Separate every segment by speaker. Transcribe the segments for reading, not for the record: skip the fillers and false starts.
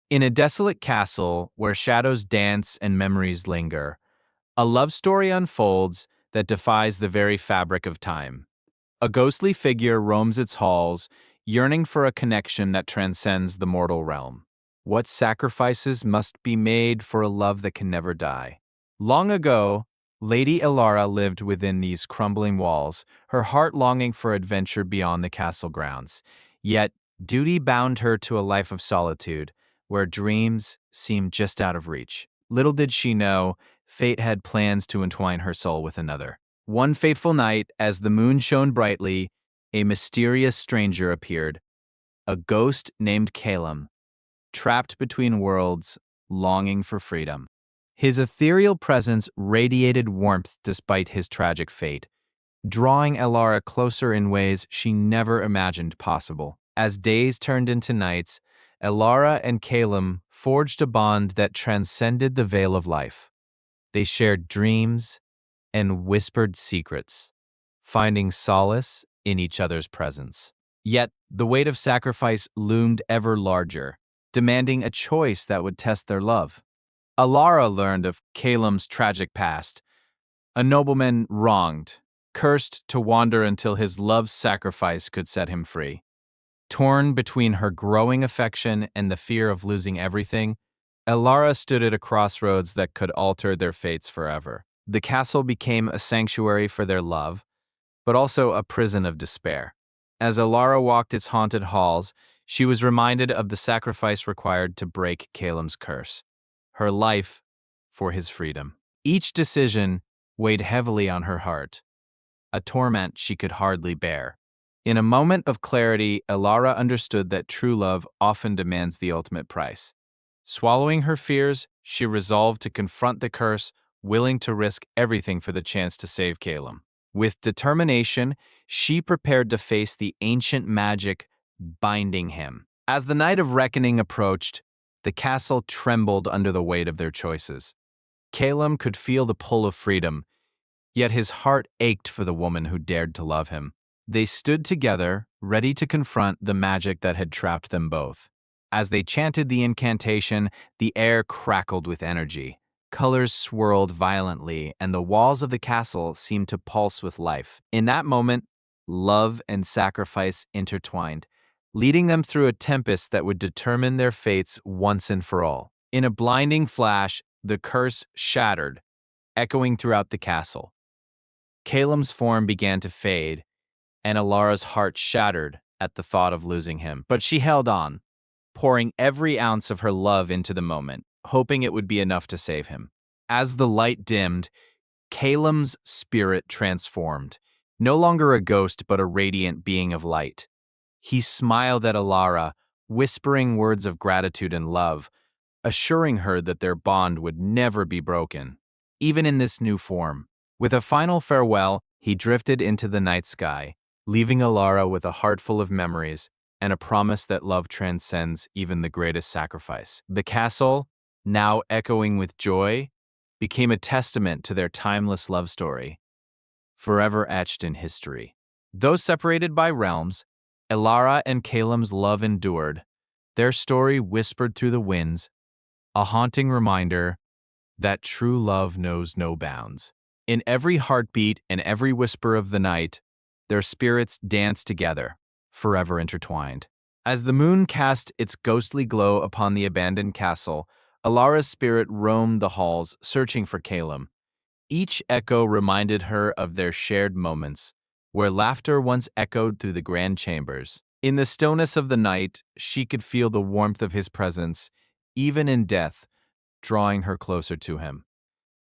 Speaker 1: In a desolate castle where shadows dance and memories linger, a love story unfolds that defies the very fabric of time. A ghostly figure roams its halls, yearning for a connection that transcends the mortal realm. What sacrifices must be made for a love that can never die? Long ago, Lady Elara lived within these crumbling walls, her heart longing for adventure beyond the castle grounds. Yet, duty bound her to a life of solitude, where dreams seemed just out of reach. Little did she know, fate had plans to entwine her soul with another. One fateful night, as the moon shone brightly, a mysterious stranger appeared, a ghost named Calum, trapped between worlds, longing for freedom. His ethereal presence radiated warmth despite his tragic fate, drawing Elara closer in ways she never imagined possible. As days turned into nights, Elara and Calum forged a bond that transcended the veil of life. They shared dreams and whispered secrets, finding solace in each other's presence. Yet, the weight of sacrifice loomed ever larger, demanding a choice that would test their love. Alara learned of Calum's tragic past, a nobleman wronged, cursed to wander until his love's sacrifice could set him free. Torn between her growing affection and the fear of losing everything, Elara stood at a crossroads that could alter their fates forever. The castle became a sanctuary for their love, but also a prison of despair. As Elara walked its haunted halls, she was reminded of the sacrifice required to break Calum's curse, her life for his freedom. Each decision weighed heavily on her heart, a torment she could hardly bear. In a moment of clarity, Elara understood that true love often demands the ultimate price. Swallowing her fears, she resolved to confront the curse, willing to risk everything for the chance to save Calum. With determination, she prepared to face the ancient magic binding him. As the night of reckoning approached, the castle trembled under the weight of their choices. Calum could feel the pull of freedom, yet his heart ached for the woman who dared to love him. They stood together, ready to confront the magic that had trapped them both. As they chanted the incantation, the air crackled with energy. Colors swirled violently, and the walls of the castle seemed to pulse with life. In that moment, love and sacrifice intertwined, leading them through a tempest that would determine their fates once and for all. In a blinding flash, the curse shattered, echoing throughout the castle. Calum's form began to fade, and Alara's heart shattered at the thought of losing him. But she held on, pouring every ounce of her love into the moment, hoping it would be enough to save him. As the light dimmed, Calum's spirit transformed, no longer a ghost but a radiant being of light. He smiled at Alara, whispering words of gratitude and love, assuring her that their bond would never be broken, even in this new form. With a final farewell, he drifted into the night sky, leaving Alara with a heart full of memories and a promise that love transcends even the greatest sacrifice. The castle, now echoing with joy, became a testament to their timeless love story, forever etched in history. Though separated by realms, Elara and Calum's love endured, their story whispered through the winds, a haunting reminder that true love knows no bounds. In every heartbeat and every whisper of the night, their spirits danced together, forever intertwined. As the moon cast its ghostly glow upon the abandoned castle, Alara's spirit roamed the halls, searching for Calum. Each echo reminded her of their shared moments, where laughter once echoed through the grand chambers. In the stillness of the night, she could feel the warmth of his presence, even in death, drawing her closer to him.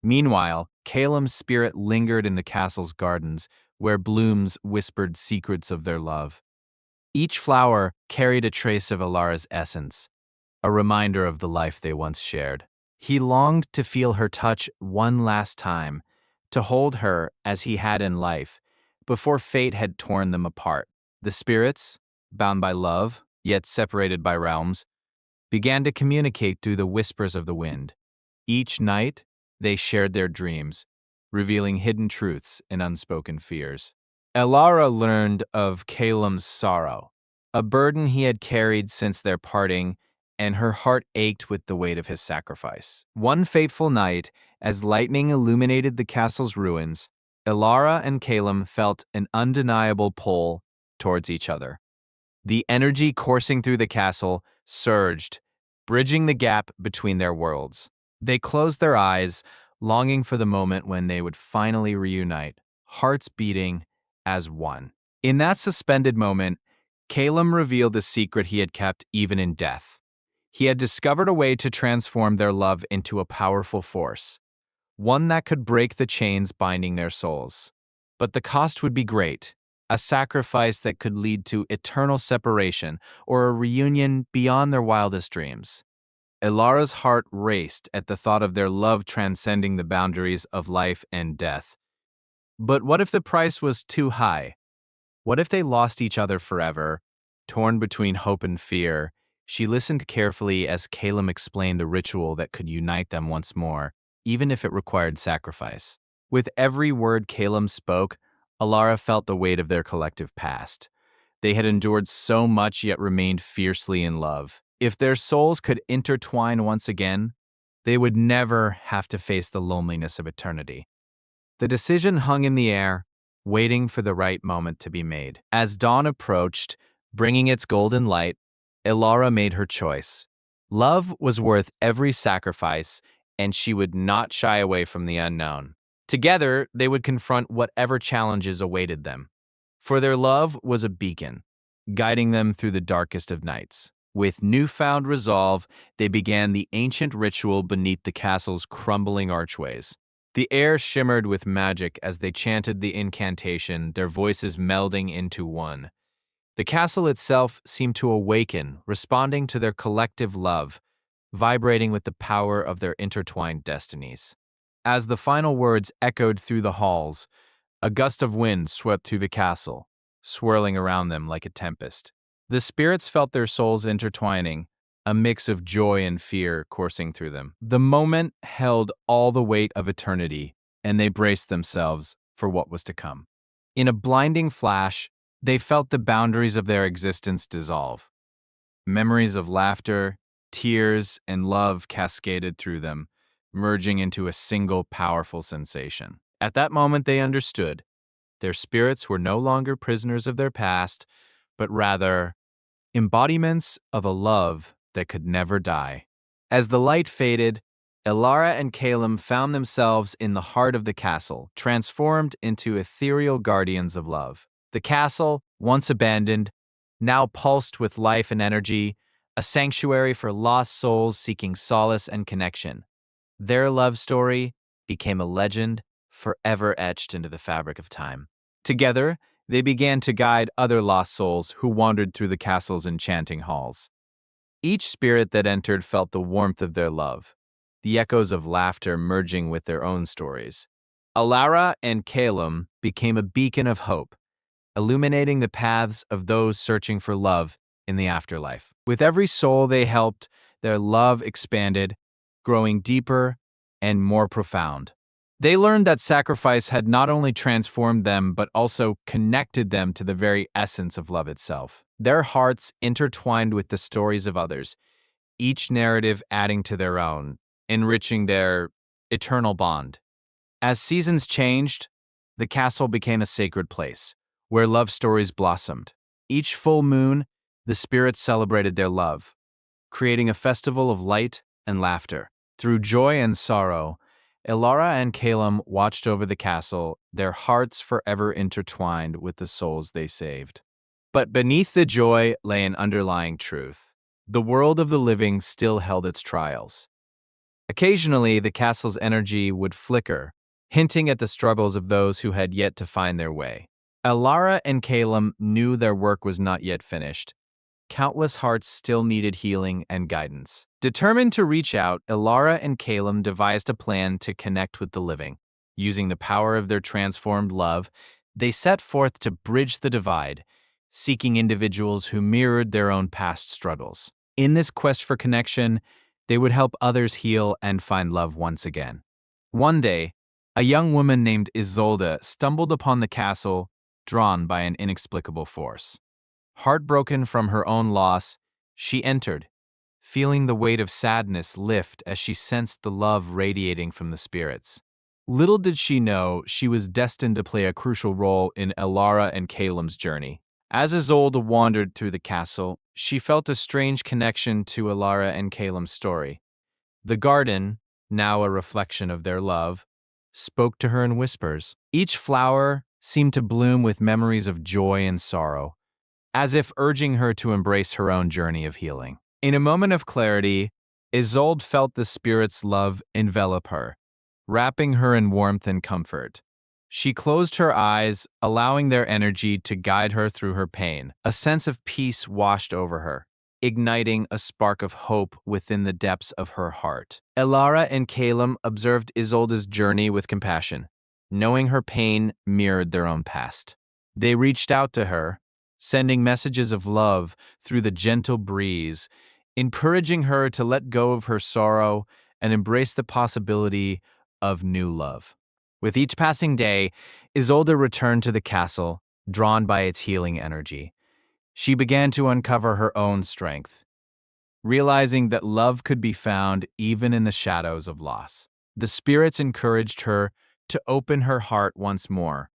Speaker 1: Meanwhile, Calum's spirit lingered in the castle's gardens, where blooms whispered secrets of their love. Each flower carried a trace of Alara's essence, a reminder of the life they once shared. He longed to feel her touch one last time, to hold her as he had in life, before fate had torn them apart. The spirits, bound by love, yet separated by realms, began to communicate through the whispers of the wind. Each night, they shared their dreams, revealing hidden truths and unspoken fears. Elara learned of Calum's sorrow, a burden he had carried since their parting, and her heart ached with the weight of his sacrifice. One fateful night, as lightning illuminated the castle's ruins, Ilara and Calum felt an undeniable pull towards each other. The energy coursing through the castle surged, bridging the gap between their worlds. They closed their eyes, longing for the moment when they would finally reunite, hearts beating as one. In that suspended moment, Calum revealed a secret he had kept even in death. He had discovered a way to transform their love into a powerful force, one that could break the chains binding their souls. But the cost would be great, a sacrifice that could lead to eternal separation or a reunion beyond their wildest dreams. Ilara's heart raced at the thought of their love transcending the boundaries of life and death. But what if the price was too high? What if they lost each other forever? Torn between hope and fear, she listened carefully as Calum explained a ritual that could unite them once more, even if it required sacrifice. With every word Calum spoke, Alara felt the weight of their collective past. They had endured so much yet remained fiercely in love. If their souls could intertwine once again, they would never have to face the loneliness of eternity. The decision hung in the air, waiting for the right moment to be made. As dawn approached, bringing its golden light, Ilara made her choice. Love was worth every sacrifice, and she would not shy away from the unknown. Together, they would confront whatever challenges awaited them. For their love was a beacon, guiding them through the darkest of nights. With newfound resolve, they began the ancient ritual beneath the castle's crumbling archways. The air shimmered with magic as they chanted the incantation, their voices melding into one. The castle itself seemed to awaken, responding to their collective love, vibrating with the power of their intertwined destinies. As the final words echoed through the halls, a gust of wind swept through the castle, swirling around them like a tempest. The spirits felt their souls intertwining, a mix of joy and fear coursing through them. The moment held all the weight of eternity, and they braced themselves for what was to come. In a blinding flash, they felt the boundaries of their existence dissolve. Memories of laughter, tears, and love cascaded through them, merging into a single powerful sensation. At that moment, they understood. Their spirits were no longer prisoners of their past, but rather embodiments of a love that could never die. As the light faded, Ilara and Calum found themselves in the heart of the castle, transformed into ethereal guardians of love. The castle, once abandoned, now pulsed with life and energy, a sanctuary for lost souls seeking solace and connection. Their love story became a legend forever etched into the fabric of time. Together, they began to guide other lost souls who wandered through the castle's enchanting halls. Each spirit that entered felt the warmth of their love, the echoes of laughter merging with their own stories. Alara and Calum became a beacon of hope, illuminating the paths of those searching for love in the afterlife. With every soul they helped, their love expanded, growing deeper and more profound. They learned that sacrifice had not only transformed them, but also connected them to the very essence of love itself. Their hearts intertwined with the stories of others, each narrative adding to their own, enriching their eternal bond. As seasons changed, the castle became a sacred place, where love stories blossomed. Each full moon, the spirits celebrated their love, creating a festival of light and laughter. Through joy and sorrow, Ilara and Calum watched over the castle, their hearts forever intertwined with the souls they saved. But beneath the joy lay an underlying truth. The world of the living still held its trials. Occasionally, the castle's energy would flicker, hinting at the struggles of those who had yet to find their way. Ilara and Calum knew their work was not yet finished. Countless hearts still needed healing and guidance. Determined to reach out, Ilara and Calum devised a plan to connect with the living. Using the power of their transformed love, they set forth to bridge the divide, seeking individuals who mirrored their own past struggles. In this quest for connection, they would help others heal and find love once again. One day, a young woman named Isolde stumbled upon the castle, drawn by an inexplicable force. Heartbroken from her own loss, she entered, feeling the weight of sadness lift as she sensed the love radiating from the spirits. Little did she know she was destined to play a crucial role in Elara and Calem's journey. As Isolde wandered through the castle, she felt a strange connection to Elara and Calem's story. The garden, now a reflection of their love, spoke to her in whispers. Each flower seemed to bloom with memories of joy and sorrow, as if urging her to embrace her own journey of healing. In a moment of clarity, Isolde felt the spirit's love envelop her, wrapping her in warmth and comfort. She closed her eyes, allowing their energy to guide her through her pain. A sense of peace washed over her, igniting a spark of hope within the depths of her heart. Elara and Calem observed Isolde's journey with compassion, knowing her pain mirrored their own past. They reached out to her, sending messages of love through the gentle breeze, encouraging her to let go of her sorrow and embrace the possibility of new love. With each passing day, Isolde returned to the castle, drawn by its healing energy. She began to uncover her own strength, realizing that love could be found even in the shadows of loss. The spirits encouraged her to open her heart once more,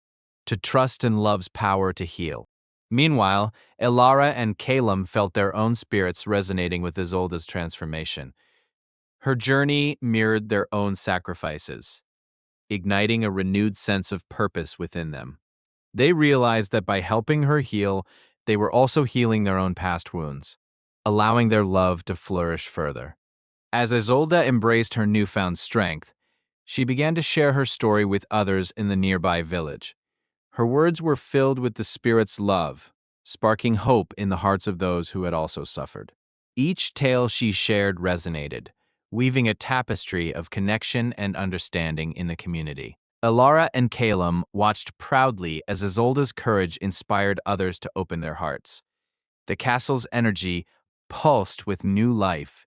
Speaker 1: to trust in love's power to heal. Meanwhile, Elara and Calem felt their own spirits resonating with Isolde's transformation. Her journey mirrored their own sacrifices, igniting a renewed sense of purpose within them. They realized that by helping her heal, they were also healing their own past wounds, allowing their love to flourish further. As Isolde embraced her newfound strength, she began to share her story with others in the nearby village. Her words were filled with the Spirit's love, sparking hope in the hearts of those who had also suffered. Each tale she shared resonated, weaving a tapestry of connection and understanding in the community. Elara and Calem watched proudly as Isolde's courage inspired others to open their hearts. The castle's energy pulsed with new life,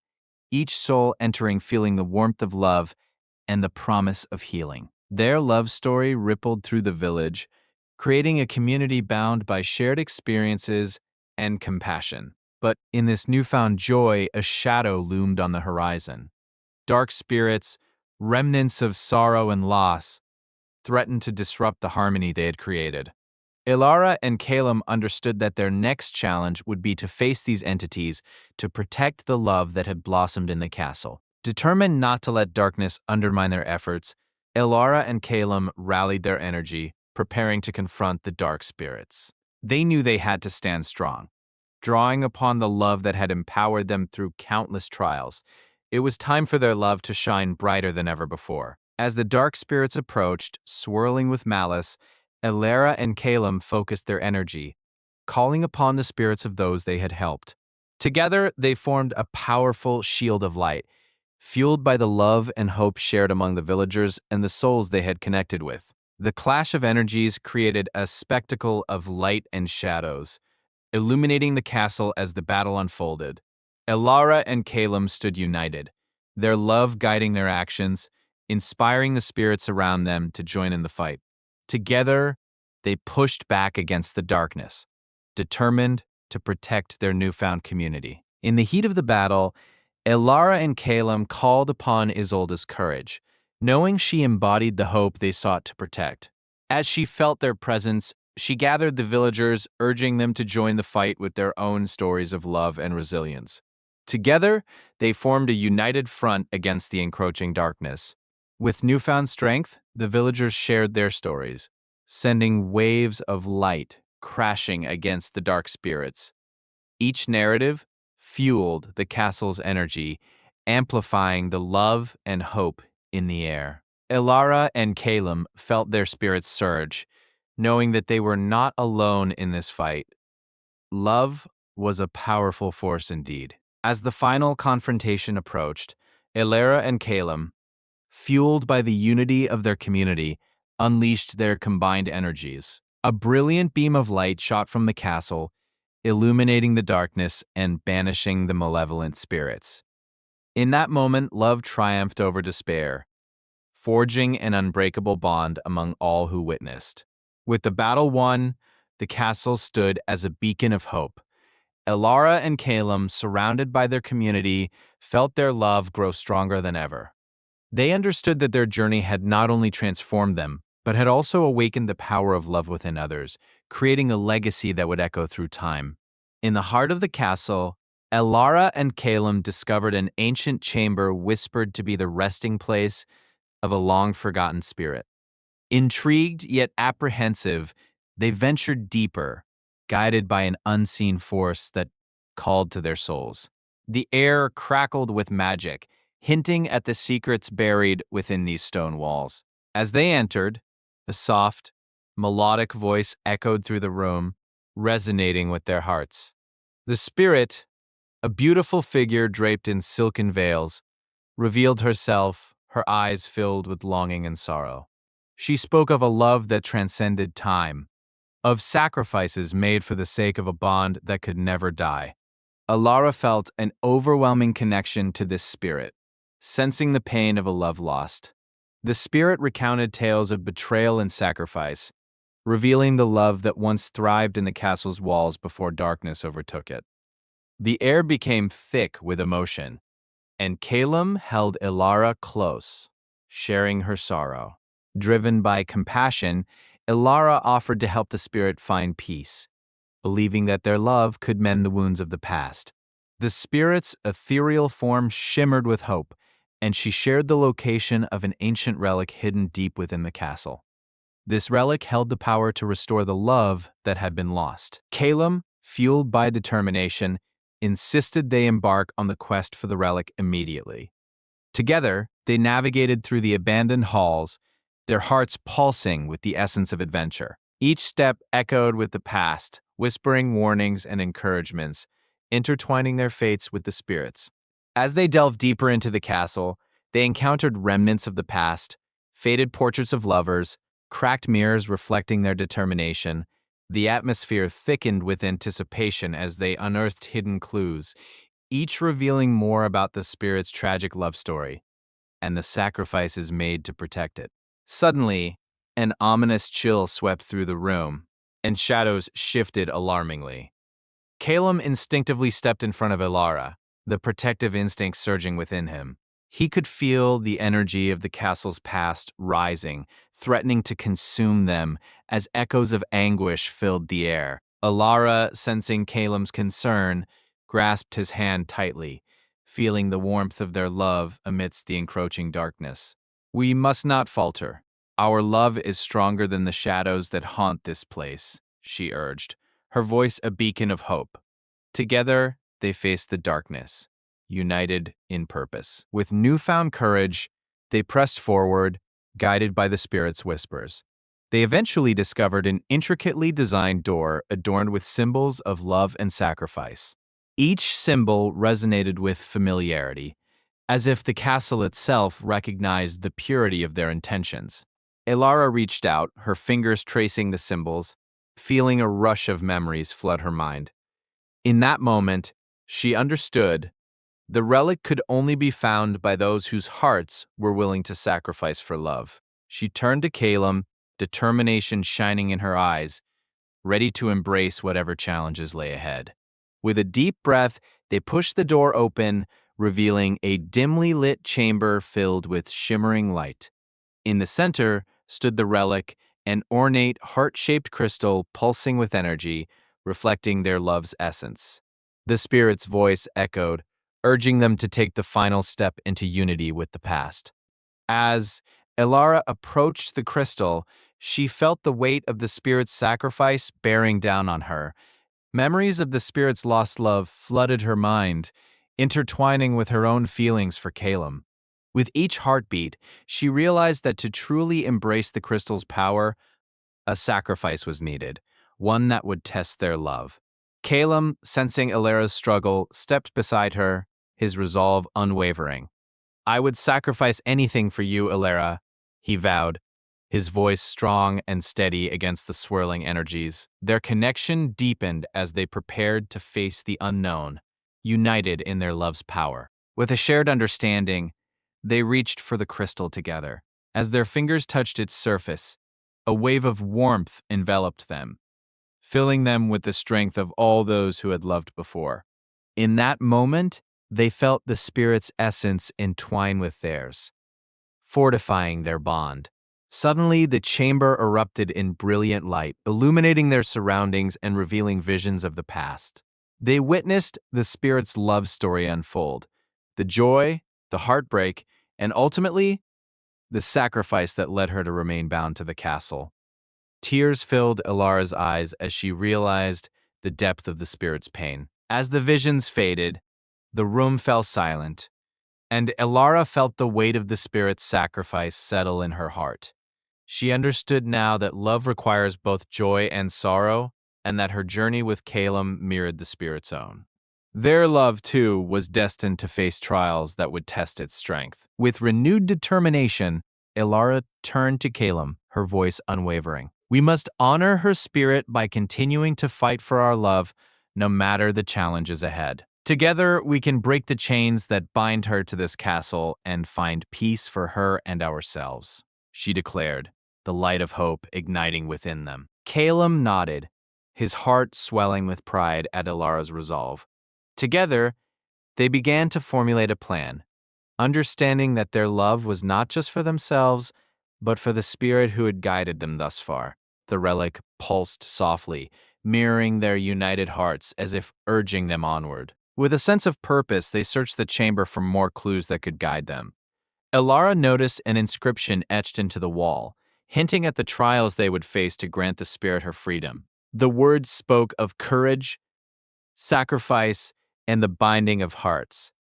Speaker 1: each soul entering feeling the warmth of love and the promise of healing. Their love story rippled through the village, creating a community bound by shared experiences and compassion. But in this newfound joy, a shadow loomed on the horizon. Dark spirits, remnants of sorrow and loss, threatened to disrupt the harmony they had created. Elara and Calem understood that their next challenge would be to face these entities to protect the love that had blossomed in the castle. Determined not to let darkness undermine their efforts, Elara and Calem rallied their energy, preparing to confront the dark spirits. They knew they had to stand strong, drawing upon the love that had empowered them through countless trials. It was time for their love to shine brighter than ever before. As the dark spirits approached, swirling with malice, Elara and Calem focused their energy, calling upon the spirits of those they had helped. Together, they formed a powerful shield of light, fueled by the love and hope shared among the villagers and the souls they had connected with. The clash of energies created a spectacle of light and shadows, illuminating the castle as the battle unfolded. Elara and Calem stood united, their love guiding their actions, inspiring the spirits around them to join in the fight. Together, they pushed back against the darkness, determined to protect their newfound community. In the heat of the battle, Elara and Calem called upon Isolde's courage, knowing she embodied the hope they sought to protect. As she felt their presence, she gathered the villagers, urging them to join the fight with their own stories of love and resilience. Together, they formed a united front against the encroaching darkness. With newfound strength, the villagers shared their stories, sending waves of light crashing against the dark spirits. Each narrative fueled the castle's energy, amplifying the love and hope in the air. Elara and Calem felt their spirits surge, knowing that they were not alone in this fight. Love was a powerful force indeed. As the final confrontation approached, Elara and Calem, fueled by the unity of their community, unleashed their combined energies. A brilliant beam of light shot from the castle, illuminating the darkness and banishing the malevolent spirits. In that moment, love triumphed over despair, forging an unbreakable bond among all who witnessed. With the battle won, the castle stood as a beacon of hope, Elara and Calum, surrounded by their community, felt their love grow stronger than ever. They understood that their journey had not only transformed them, but had also awakened the power of love within others, creating a legacy that would echo through time. In the heart of the castle, Elara and Calum discovered an ancient chamber whispered to be the resting place of a long-forgotten spirit. Intrigued yet apprehensive, they ventured deeper, guided by an unseen force that called to their souls. The air crackled with magic, hinting at the secrets buried within these stone walls. As they entered, a soft, melodic voice echoed through the room, resonating with their hearts. The spirit, a beautiful figure draped in silken veils, revealed herself, her eyes filled with longing and sorrow. She spoke of a love that transcended time, of sacrifices made for the sake of a bond that could never die. Alara felt an overwhelming connection to this spirit, sensing the pain of a love lost. The spirit recounted tales of betrayal and sacrifice, revealing the love that once thrived in the castle's walls before darkness overtook it. The air became thick with emotion, and Calum held Ilara close, sharing her sorrow. Driven by compassion, Ilara offered to help the spirit find peace, believing that their love could mend the wounds of the past. The spirit's ethereal form shimmered with hope, and she shared the location of an ancient relic hidden deep within the castle. This relic held the power to restore the love that had been lost. Calum, fueled by determination, insisted they embark on the quest for the relic immediately. Together, they navigated through the abandoned halls, their hearts pulsing with the essence of adventure. Each step echoed with the past, whispering warnings and encouragements, intertwining their fates with the spirits. As they delved deeper into the castle, they encountered remnants of the past, faded portraits of lovers, cracked mirrors reflecting their determination. The atmosphere thickened with anticipation as they unearthed hidden clues, each revealing more about the spirit's tragic love story and the sacrifices made to protect it. Suddenly, an ominous chill swept through the room, and shadows shifted alarmingly. Calum instinctively stepped in front of Ilara, the protective instinct surging within him. He could feel the energy of the castle's past rising, threatening to consume them as echoes of anguish filled the air. Ilara, sensing Calum's concern, grasped his hand tightly, feeling the warmth of their love amidst the encroaching darkness. "We must not falter. Our love is stronger than the shadows that haunt this place," she urged, her voice a beacon of hope. Together, they faced the darkness, united in purpose. With newfound courage, they pressed forward, guided by the spirit's whispers. They eventually discovered an intricately designed door adorned with symbols of love and sacrifice. Each symbol resonated with familiarity, as if the castle itself recognized the purity of their intentions. Elara reached out, her fingers tracing the symbols, feeling a rush of memories flood her mind. In that moment, she understood the relic could only be found by those whose hearts were willing to sacrifice for love. She turned to Calum, determination shining in her eyes, ready to embrace whatever challenges lay ahead. With a deep breath, they pushed the door open, revealing a dimly lit chamber filled with shimmering light. In the center stood the relic, an ornate, heart-shaped crystal pulsing with energy, reflecting their love's essence. The spirit's voice echoed, urging them to take the final step into unity with the past. As Elara approached the crystal, she felt the weight of the spirit's sacrifice bearing down on her. Memories of the spirit's lost love flooded her mind, intertwining with her own feelings for Calum. With each heartbeat, she realized that to truly embrace the crystal's power, a sacrifice was needed, one that would test their love. Calum, sensing Elara's struggle, stepped beside her, his resolve unwavering. "I would sacrifice anything for you, Elara," he vowed, his voice strong and steady against the swirling energies. Their connection deepened as they prepared to face the unknown, united in their love's power. With a shared understanding, they reached for the crystal together. As their fingers touched its surface, a wave of warmth enveloped them, filling them with the strength of all those who had loved before. In that moment, they felt the spirit's essence entwine with theirs, fortifying their bond. Suddenly, the chamber erupted in brilliant light, illuminating their surroundings and revealing visions of the past. They witnessed the spirit's love story unfold, the joy, the heartbreak, and ultimately, the sacrifice that led her to remain bound to the castle. Tears filled Ilara's eyes as she realized the depth of the spirit's pain. As the visions faded, the room fell silent, and Ilara felt the weight of the spirit's sacrifice settle in her heart. She understood now that love requires both joy and sorrow, and that her journey with Calum mirrored the spirit's own. Their love, too, was destined to face trials that would test its strength. With renewed determination, Ilara turned to Calum, her voice unwavering. We must honor her spirit by continuing to fight for our love, no matter the challenges ahead. Together, we can break the chains that bind her to this castle and find peace for her and ourselves, she declared, the light of hope igniting within them. Calum nodded, his heart swelling with pride at Ilara's resolve. Together, they began to formulate a plan, understanding that their love was not just for themselves, but for the spirit who had guided them thus far. The relic pulsed softly, mirroring their united hearts as if urging them onward. With a sense of purpose, they searched the chamber for more clues that could guide them. Ilara noticed an inscription etched into the wall, hinting at the trials they would face to grant the spirit her freedom. The words spoke of courage, sacrifice, and the binding of hearts,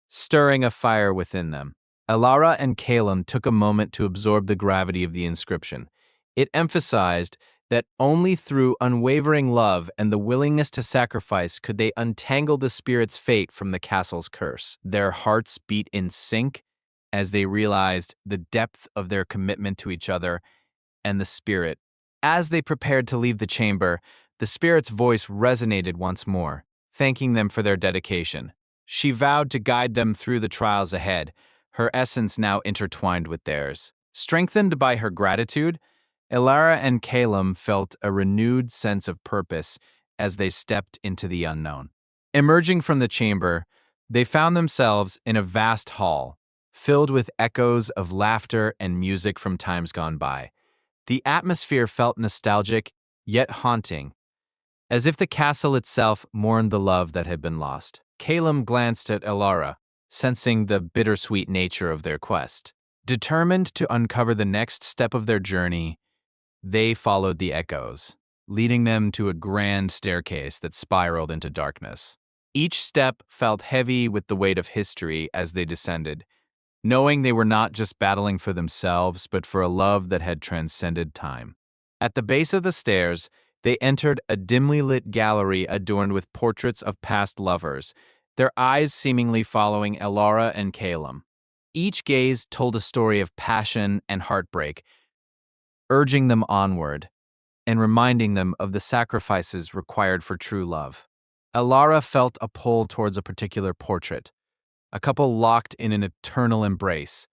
Speaker 1: stirring a fire within them. Ilara and Calum took a moment to absorb the gravity of the inscription. It emphasized that only through unwavering love and the willingness to sacrifice could they untangle the spirit's fate from the castle's curse. Their hearts beat in sync as they realized the depth of their commitment to each other and the spirit. As they prepared to leave the chamber, the spirit's voice resonated once more, thanking them for their dedication. She vowed to guide them through the trials ahead, her essence now intertwined with theirs. Strengthened by her gratitude, Ilara and Calum felt a renewed sense of purpose as they stepped into the unknown. Emerging from the chamber, they found themselves in a vast hall, filled with echoes of laughter and music from times gone by. The atmosphere felt nostalgic, yet haunting, as if the castle itself mourned the love that had been lost. Calum glanced at Ilara, sensing the bittersweet nature of their quest. Determined to uncover the next step of their journey, they followed the echoes, leading them to a grand staircase that spiraled into darkness. Each step felt heavy with the weight of history as they descended, knowing they were not just battling for themselves, but for a love that had transcended time. At the base of the stairs, they entered a dimly lit gallery adorned with portraits of past lovers, their eyes seemingly following Ilara and Calum. Each gaze told a story of passion and heartbreak, urging them onward and reminding them of the sacrifices required for true love. Ilara felt a pull towards a particular portrait, a couple locked in an eternal embrace.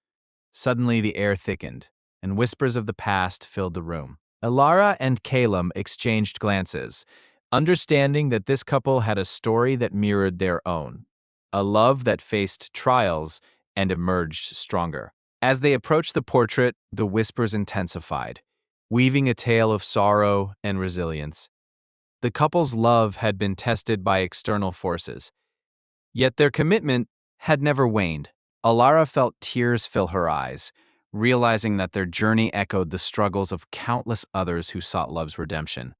Speaker 1: Suddenly the air thickened, and whispers of the past filled the room. Ilara and Calum exchanged glances, understanding that this couple had a story that mirrored their own, a love that faced trials and emerged stronger. As they approached the portrait, the whispers intensified, weaving a tale of sorrow and resilience. The couple's love had been tested by external forces, yet their commitment had never waned. Ilara felt tears fill her eyes, realizing that their journey echoed the struggles of countless others who sought love's redemption.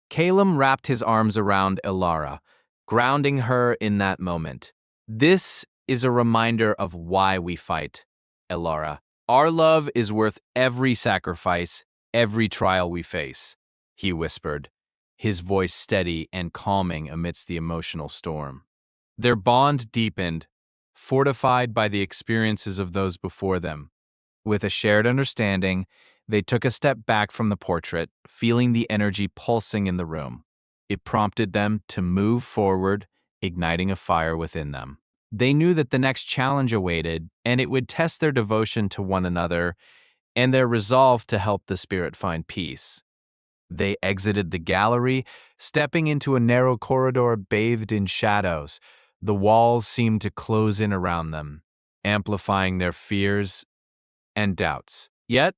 Speaker 1: Calum wrapped his arms around Ilara, grounding her in that moment. This is a reminder of why we fight, Ilara. Our love is worth every sacrifice, every trial we face, he whispered, his voice steady and calming amidst the emotional storm. Their bond deepened, fortified by the experiences of those before them. With a shared understanding, they took a step back from the portrait, feeling the energy pulsing in the room. It prompted them to move forward, igniting a fire within them. They knew that the next challenge awaited, and it would test their devotion to one another and their resolve to help the spirit find peace. They exited the gallery, stepping into a narrow corridor bathed in shadows. The walls seemed to close in around them, amplifying their fears and doubts. Yet,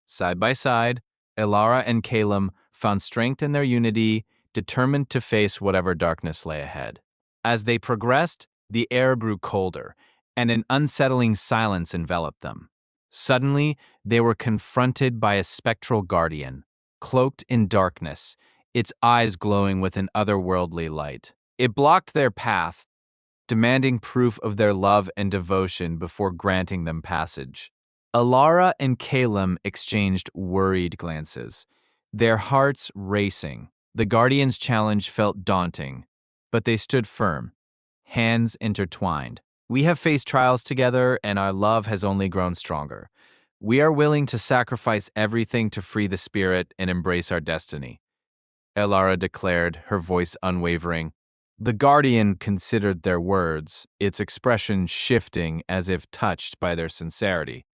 Speaker 1: side by side, Elara and Calum found strength in their unity, determined to face whatever darkness lay ahead. As they progressed, the air grew colder, and an unsettling silence enveloped them. Suddenly, they were confronted by a spectral guardian, cloaked in darkness, its eyes glowing with an otherworldly light. It blocked their path, demanding proof of their love and devotion before granting them passage. Alara and Calum exchanged worried glances, their hearts racing. The Guardian's challenge felt daunting, but they stood firm, hands intertwined. We have faced trials together, and our love has only grown stronger. We are willing to sacrifice everything to free the spirit and embrace our destiny, Elara declared, her voice unwavering. The Guardian considered their words, its expression shifting as if touched by their sincerity.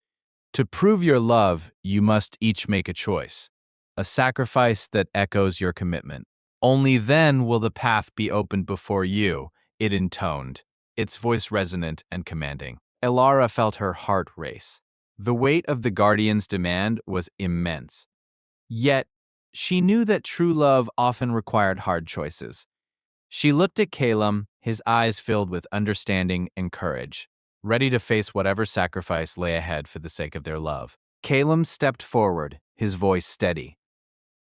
Speaker 1: To prove your love, you must each make a choice, a sacrifice that echoes your commitment. Only then will the path be opened before you, it intoned, its voice resonant and commanding. Elara felt her heart race. The weight of the Guardian's demand was immense. Yet, she knew that true love often required hard choices. She looked at Calum, his eyes filled with understanding and courage, ready to face whatever sacrifice lay ahead for the sake of their love. Calum stepped forward, his voice steady.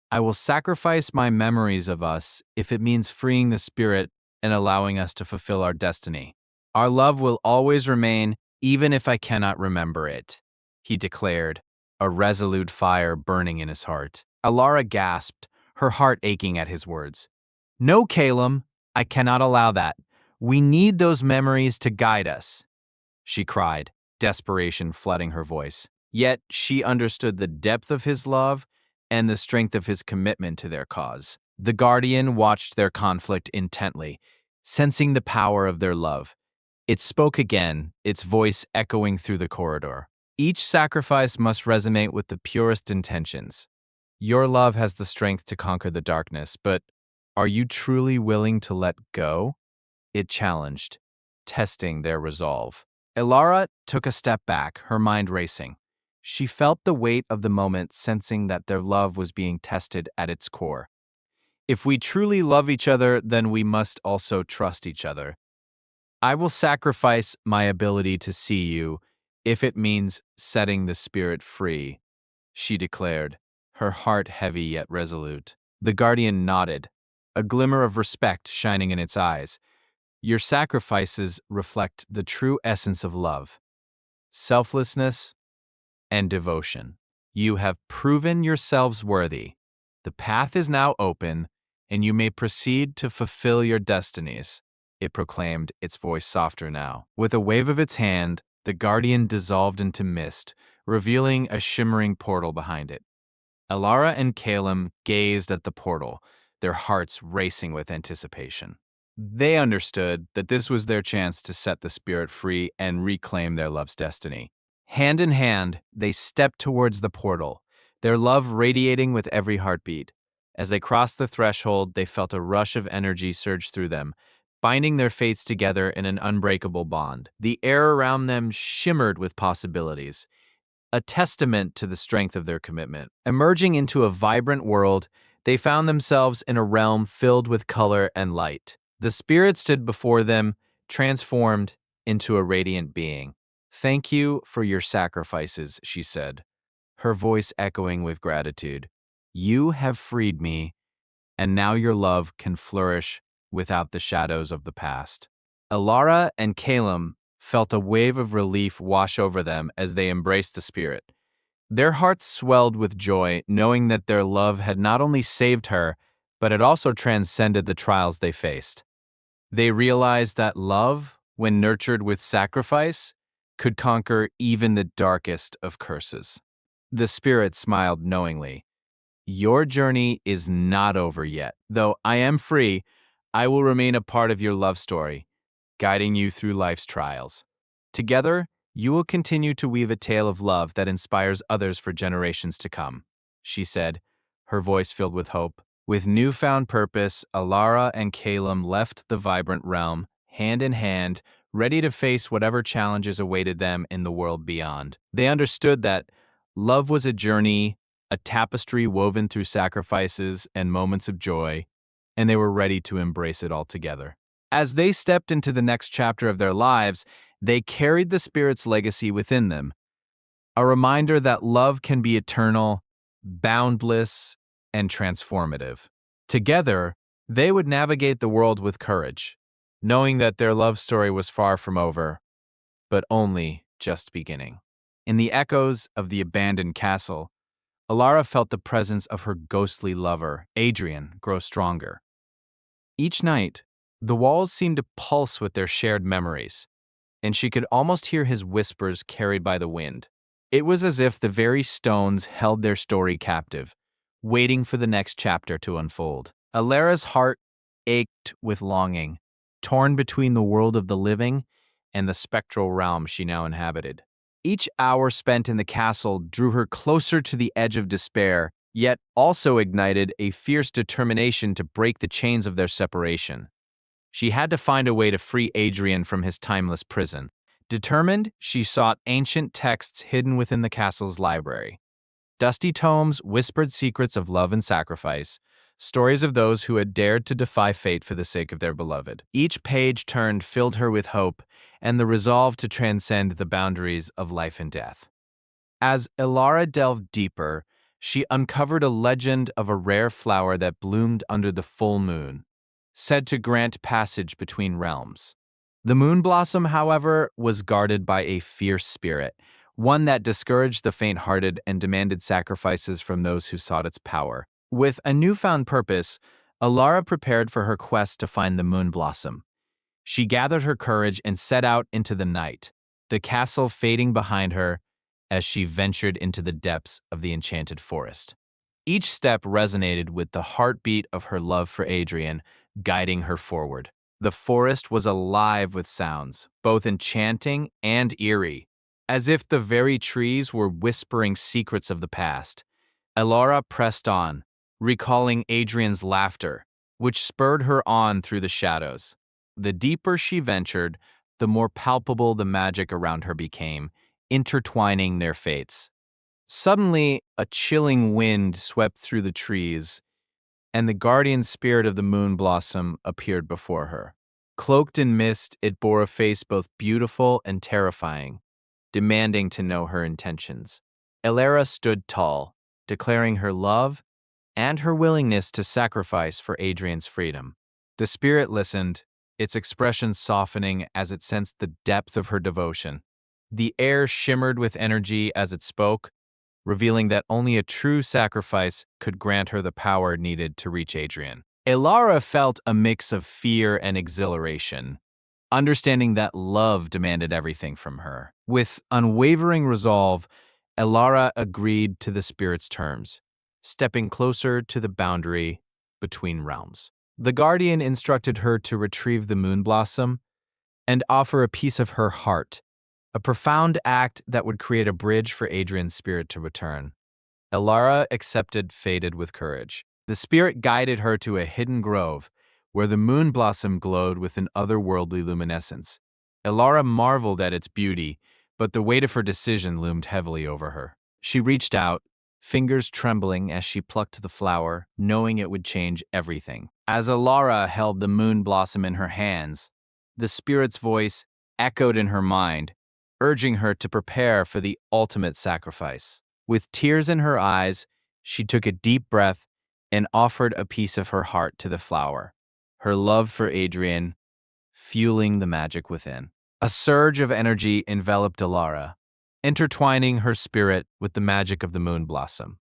Speaker 1: I will sacrifice my memories of us if it means freeing the spirit and allowing us to fulfill our destiny. Our love will always remain, even if I cannot remember it, he declared, a resolute fire burning in his heart. Alara gasped, her heart aching at his words. No, Calum, I cannot allow that. We need those memories to guide us, she cried, desperation flooding her voice. Yet she understood the depth of his love and the strength of his commitment to their cause. The Guardian watched their conflict intently, sensing the power of their love. It spoke again, its voice echoing through the corridor. Each sacrifice must resonate with the purest intentions. Your love has the strength to conquer the darkness, but are you truly willing to let go? It challenged, testing their resolve. Elara took a step back, her mind racing. She felt the weight of the moment, sensing that their love was being tested at its core. If we truly love each other, then we must also trust each other. I will sacrifice my ability to see you if it means setting the spirit free, she declared, her heart heavy yet resolute. The Guardian nodded, a glimmer of respect shining in its eyes. Your sacrifices reflect the true essence of love, selflessness, and devotion. You have proven yourselves worthy. The path is now open, and you may proceed to fulfill your destinies, it proclaimed, its voice softer now. With a wave of its hand, the Guardian dissolved into mist, revealing a shimmering portal behind it. Alara and Calum gazed at the portal, their hearts racing with anticipation. They understood that this was their chance to set the spirit free and reclaim their love's destiny. Hand in hand, they stepped towards the portal, their love radiating with every heartbeat. As they crossed the threshold, they felt a rush of energy surge through them, binding their fates together in an unbreakable bond. The air around them shimmered with possibilities, a testament to the strength of their commitment. Emerging into a vibrant world, they found themselves in a realm filled with color and light. The spirit stood before them, transformed into a radiant being. Thank you for your sacrifices, she said, her voice echoing with gratitude. You have freed me, and now your love can flourish without the shadows of the past. Alara and Calum felt a wave of relief wash over them as they embraced the spirit. Their hearts swelled with joy, knowing that their love had not only saved her, but had also transcended the trials they faced. They realized that love, when nurtured with sacrifice, could conquer even the darkest of curses. The spirit smiled knowingly. Your journey is not over yet. Though I am free, I will remain a part of your love story, guiding you through life's trials. Together, you will continue to weave a tale of love that inspires others for generations to come, she said, her voice filled with hope. With newfound purpose, Alara and Calum left the vibrant realm, hand in hand, ready to face whatever challenges awaited them in the world beyond. They understood that love was a journey, a tapestry woven through sacrifices and moments of joy, and they were ready to embrace it all together. As they stepped into the next chapter of their lives, they carried the Spirit's legacy within them, a reminder that love can be eternal, boundless, and transformative. Together, they would navigate the world with courage, knowing that their love story was far from over, but only just beginning. In the echoes of the abandoned castle, Alara felt the presence of her ghostly lover, Adrian, grow stronger. Each night, the walls seemed to pulse with their shared memories, and she could almost hear his whispers carried by the wind. It was as if the very stones held their story captive, waiting for the next chapter to unfold. Alara's heart ached with longing, torn between the world of the living and the spectral realm she now inhabited. Each hour spent in the castle drew her closer to the edge of despair, yet also ignited a fierce determination to break the chains of their separation. She had to find a way to free Adrian from his timeless prison. Determined, she sought ancient texts hidden within the castle's library. Dusty tomes whispered secrets of love and sacrifice, stories of those who had dared to defy fate for the sake of their beloved. Each page turned filled her with hope and the resolve to transcend the boundaries of life and death. As Ilara delved deeper, she uncovered a legend of a rare flower that bloomed under the full moon, said to grant passage between realms. The moon blossom, however, was guarded by a fierce spirit, one that discouraged the faint-hearted and demanded sacrifices from those who sought its power. With a newfound purpose, Alara prepared for her quest to find the moon blossom. She gathered her courage and set out into the night, the castle fading behind her as she ventured into the depths of the enchanted forest. Each step resonated with the heartbeat of her love for Adrian, guiding her forward. The forest was alive with sounds, both enchanting and eerie, as if the very trees were whispering secrets of the past. Elara pressed on, recalling Adrian's laughter, which spurred her on through the shadows. The deeper she ventured, the more palpable the magic around her became, intertwining their fates. Suddenly, a chilling wind swept through the trees, and the guardian spirit of the moon blossom appeared before her. Cloaked in mist, it bore a face both beautiful and terrifying, demanding to know her intentions. Elara stood tall, declaring her love and her willingness to sacrifice for Adrian's freedom. The spirit listened, its expression softening as it sensed the depth of her devotion. The air shimmered with energy as it spoke, revealing that only a true sacrifice could grant her the power needed to reach Adrian. Elara felt a mix of fear and exhilaration, understanding that love demanded everything from her. With unwavering resolve, Elara agreed to the spirit's terms, stepping closer to the boundary between realms. The guardian instructed her to retrieve the moon blossom and offer a piece of her heart, a profound act that would create a bridge for Adrian's spirit to return. Elara accepted, fated with courage. The spirit guided her to a hidden grove, where the moon blossom glowed with an otherworldly luminescence. Elara marveled at its beauty, but the weight of her decision loomed heavily over her. She reached out, fingers trembling as she plucked the flower, knowing it would change everything. As Elara held the moon blossom in her hands, the spirit's voice echoed in her mind, urging her to prepare for the ultimate sacrifice. With tears in her eyes, she took a deep breath and offered a piece of her heart to the flower, her love for Adrian fueling the magic within. A surge of energy enveloped Alara, intertwining her spirit with the magic of the moon blossom.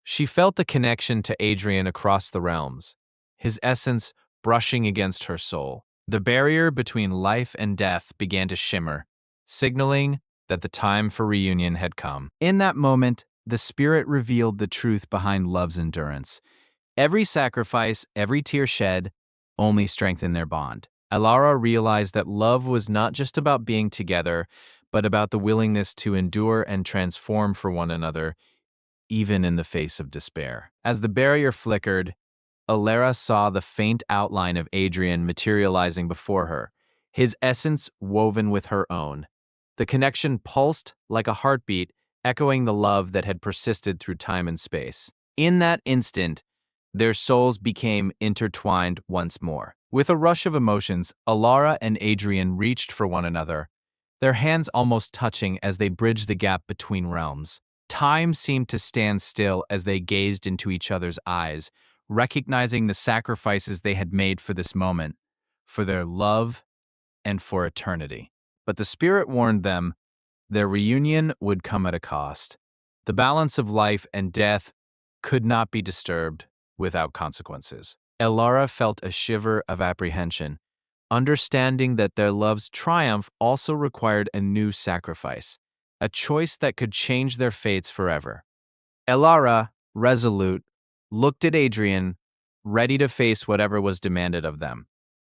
Speaker 1: She felt a connection to Adrian across the realms, his essence brushing against her soul. The barrier between life and death began to shimmer, signaling that the time for reunion had come. In that moment, the spirit revealed the truth behind love's endurance. Every sacrifice, every tear shed, only strengthened their bond. Alara realized that love was not just about being together, but about the willingness to endure and transform for one another, even in the face of despair. As the barrier flickered, Alara saw the faint outline of Adrian materializing before her, his essence woven with her own. The connection pulsed like a heartbeat, echoing the love that had persisted through time and space. In that instant, their souls became intertwined once more. With a rush of emotions, Alara and Adrian reached for one another, their hands almost touching as they bridged the gap between realms. Time seemed to stand still as they gazed into each other's eyes, recognizing the sacrifices they had made for this moment, for their love, and for eternity. But the Spirit warned them their reunion would come at a cost. The balance of life and death could not be disturbed without consequences. Elara felt a shiver of apprehension, understanding that their love's triumph also required a new sacrifice, a choice that could change their fates forever. Elara, resolute, looked at Adrian, ready to face whatever was demanded of them.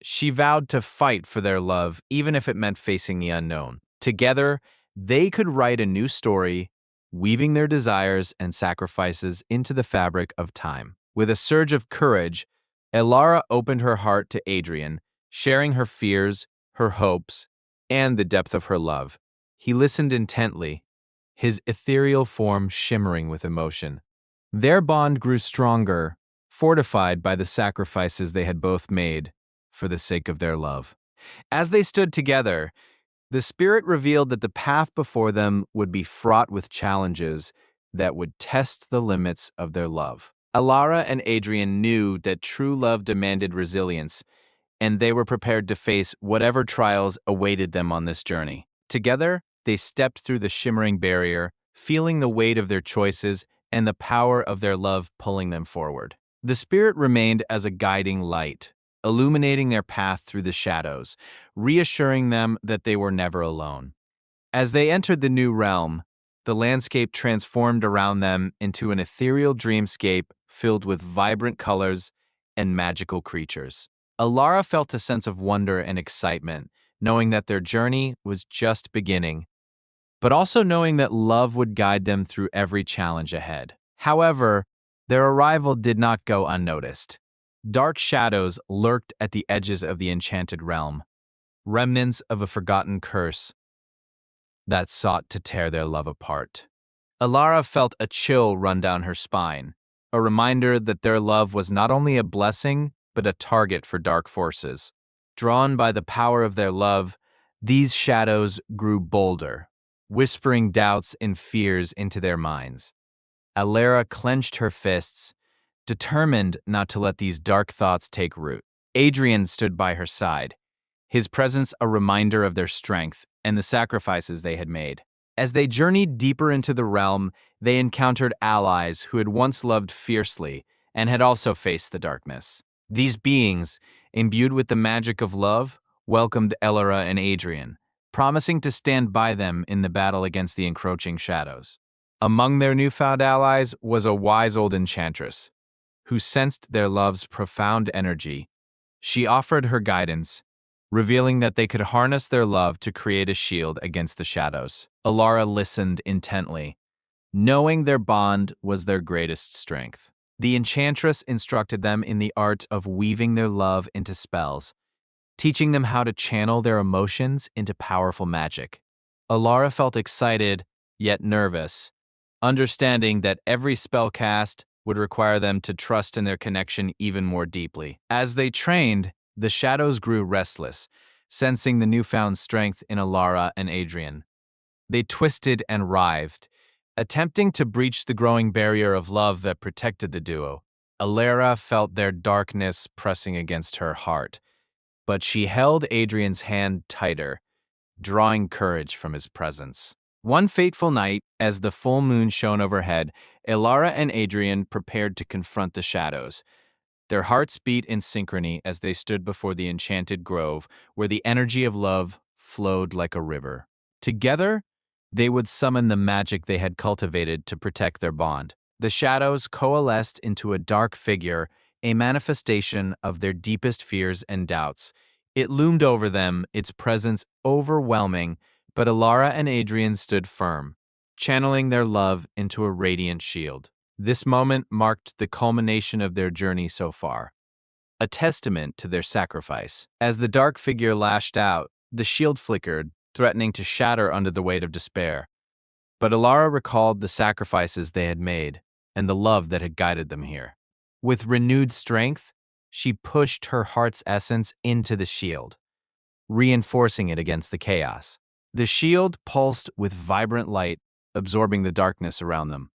Speaker 1: She vowed to fight for their love, even if it meant facing the unknown. Together, they could write a new story, weaving their desires and sacrifices into the fabric of time. With a surge of courage, Elara opened her heart to Adrian, sharing her fears, her hopes, and the depth of her love. He listened intently, his ethereal form shimmering with emotion. Their bond grew stronger, fortified by the sacrifices they had both made for the sake of their love. As they stood together, the Spirit revealed that the path before them would be fraught with challenges that would test the limits of their love. Alara and Adrian knew that true love demanded resilience, and they were prepared to face whatever trials awaited them on this journey. Together, they stepped through the shimmering barrier, feeling the weight of their choices and the power of their love pulling them forward. The Spirit remained as a guiding light, illuminating their path through the shadows, reassuring them that they were never alone. As they entered the new realm, the landscape transformed around them into an ethereal dreamscape filled with vibrant colors and magical creatures. Alara felt a sense of wonder and excitement, knowing that their journey was just beginning, but also knowing that love would guide them through every challenge ahead. However, their arrival did not go unnoticed. Dark shadows lurked at the edges of the enchanted realm, remnants of a forgotten curse that sought to tear their love apart. Alara felt a chill run down her spine, a reminder that their love was not only a blessing, but a target for dark forces. Drawn by the power of their love, these shadows grew bolder, whispering doubts and fears into their minds. Alara clenched her fists, determined not to let these dark thoughts take root. Adrian stood by her side, his presence a reminder of their strength and the sacrifices they had made. As they journeyed deeper into the realm, they encountered allies who had once loved fiercely and had also faced the darkness. These beings, imbued with the magic of love, welcomed Elara and Adrian, promising to stand by them in the battle against the encroaching shadows. Among their newfound allies was a wise old enchantress, who sensed their love's profound energy. She offered her guidance, revealing that they could harness their love to create a shield against the shadows. Alara listened intently, knowing their bond was their greatest strength. The enchantress instructed them in the art of weaving their love into spells, teaching them how to channel their emotions into powerful magic. Alara felt excited, yet nervous, understanding that every spell cast would require them to trust in their connection even more deeply. As they trained, the shadows grew restless, sensing the newfound strength in Alara and Adrian. They twisted and writhed, attempting to breach the growing barrier of love that protected the duo. Alara felt their darkness pressing against her heart, but she held Adrian's hand tighter, drawing courage from his presence. One fateful night, as the full moon shone overhead, Elara and Adrian prepared to confront the shadows. Their hearts beat in synchrony as they stood before the enchanted grove, where the energy of love flowed like a river. Together, they would summon the magic they had cultivated to protect their bond. The shadows coalesced into a dark figure, a manifestation of their deepest fears and doubts. It loomed over them, its presence overwhelming, but Alara and Adrian stood firm, channeling their love into a radiant shield. This moment marked the culmination of their journey so far, a testament to their sacrifice. As the dark figure lashed out, the shield flickered, threatening to shatter under the weight of despair. But Alara recalled the sacrifices they had made and the love that had guided them here. With renewed strength, she pushed her heart's essence into the shield, reinforcing it against the chaos. The shield pulsed with vibrant light, absorbing the darkness around them.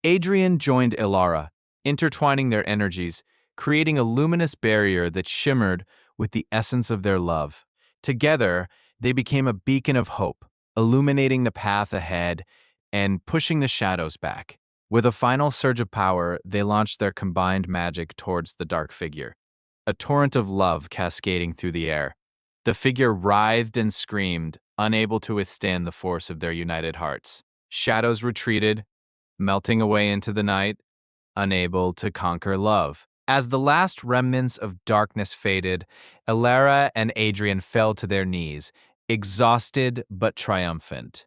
Speaker 1: Adrian joined Ilara, intertwining their energies, creating a luminous barrier that shimmered with the essence of their love. Together, they became a beacon of hope, illuminating the path ahead and pushing the shadows back. With a final surge of power, they launched their combined magic towards the dark figure, a torrent of love cascading through the air. The figure writhed and screamed, unable to withstand the force of their united hearts. Shadows retreated, melting away into the night, unable to conquer love. As the last remnants of darkness faded, Elara and Adrian fell to their knees, exhausted but triumphant.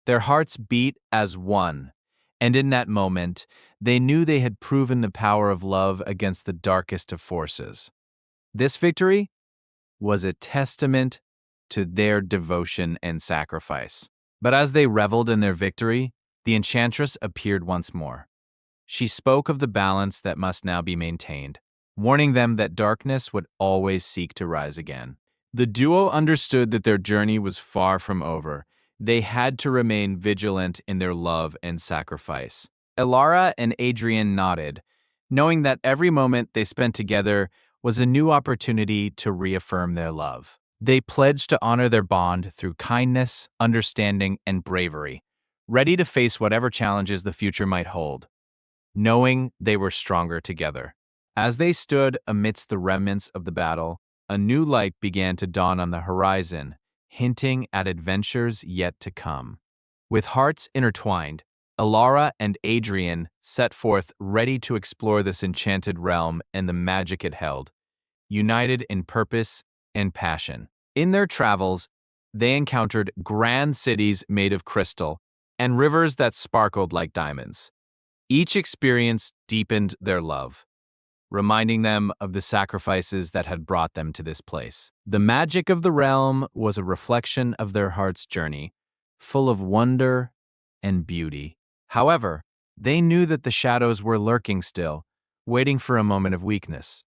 Speaker 1: Their hearts beat as one, and in that moment, they knew they had proven the power of love against the darkest of forces. This victory was a testament to their devotion and sacrifice. But as they reveled in their victory, the enchantress appeared once more. She spoke of the balance that must now be maintained, warning them that darkness would always seek to rise again. The duo understood that their journey was far from over. They had to remain vigilant in their love and sacrifice. Elara and Adrian nodded, knowing that every moment they spent together was a new opportunity to reaffirm their love. They pledged to honor their bond through kindness, understanding, and bravery, ready to face whatever challenges the future might hold, knowing they were stronger together. As they stood amidst the remnants of the battle, a new light began to dawn on the horizon, hinting at adventures yet to come. With hearts intertwined, Alara and Adrian set forth ready to explore this enchanted realm and the magic it held, united in purpose and passion. In their travels, they encountered grand cities made of crystal and rivers that sparkled like diamonds. Each experience deepened their love, reminding them of the sacrifices that had brought them to this place. The magic of the realm was a reflection of their heart's journey, full of wonder and beauty. However, they knew that the shadows were lurking still, waiting for a moment of weakness.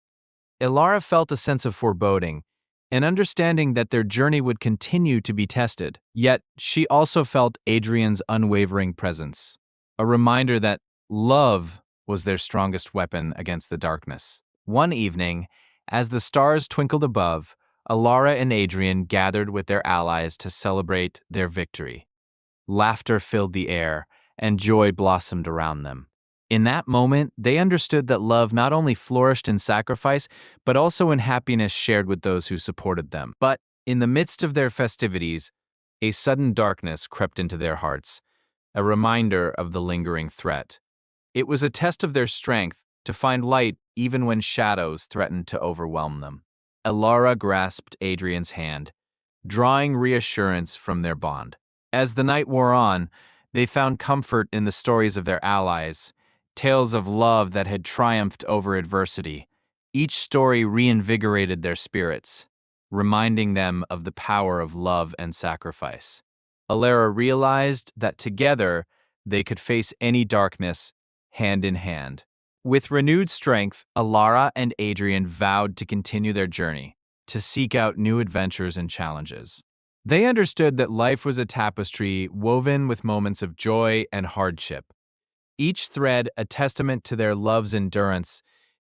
Speaker 1: Ilara felt a sense of foreboding, an understanding that their journey would continue to be tested. Yet, she also felt Adrian's unwavering presence, a reminder that love was their strongest weapon against the darkness. One evening, as the stars twinkled above, Alara and Adrian gathered with their allies to celebrate their victory. Laughter filled the air, and joy blossomed around them. In that moment, they understood that love not only flourished in sacrifice, but also in happiness shared with those who supported them. But in the midst of their festivities, a sudden darkness crept into their hearts, a reminder of the lingering threat. It was a test of their strength to find light even when shadows threatened to overwhelm them. Elara grasped Adrian's hand, drawing reassurance from their bond. As the night wore on, they found comfort in the stories of their allies, tales of love that had triumphed over adversity. Each story reinvigorated their spirits, reminding them of the power of love and sacrifice. Alara realized that together they could face any darkness hand in hand. With renewed strength, Alara and Adrian vowed to continue their journey, to seek out new adventures and challenges. They understood that life was a tapestry woven with moments of joy and hardship, each thread a testament to their love's endurance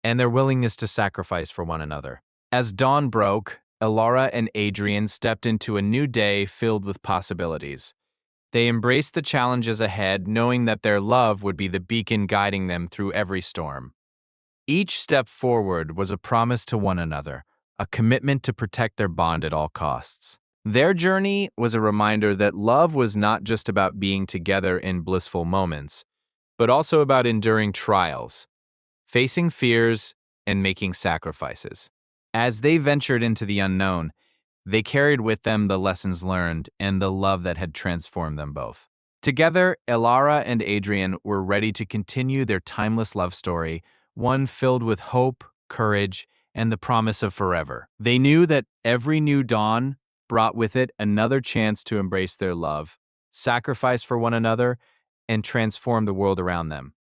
Speaker 1: and their willingness to sacrifice for one another. As dawn broke, Elara and Adrian stepped into a new day filled with possibilities. They embraced the challenges ahead, knowing that their love would be the beacon guiding them through every storm. Each step forward was a promise to one another, a commitment to protect their bond at all costs. Their journey was a reminder that love was not just about being together in blissful moments, but also about enduring trials, facing fears, and making sacrifices. As they ventured into the unknown, they carried with them the lessons learned and the love that had transformed them both. Together, Elara and Adrian were ready to continue their timeless love story, one filled with hope, courage, and the promise of forever. They knew that every new dawn brought with it another chance to embrace their love, sacrifice for one another, and transform the world around them.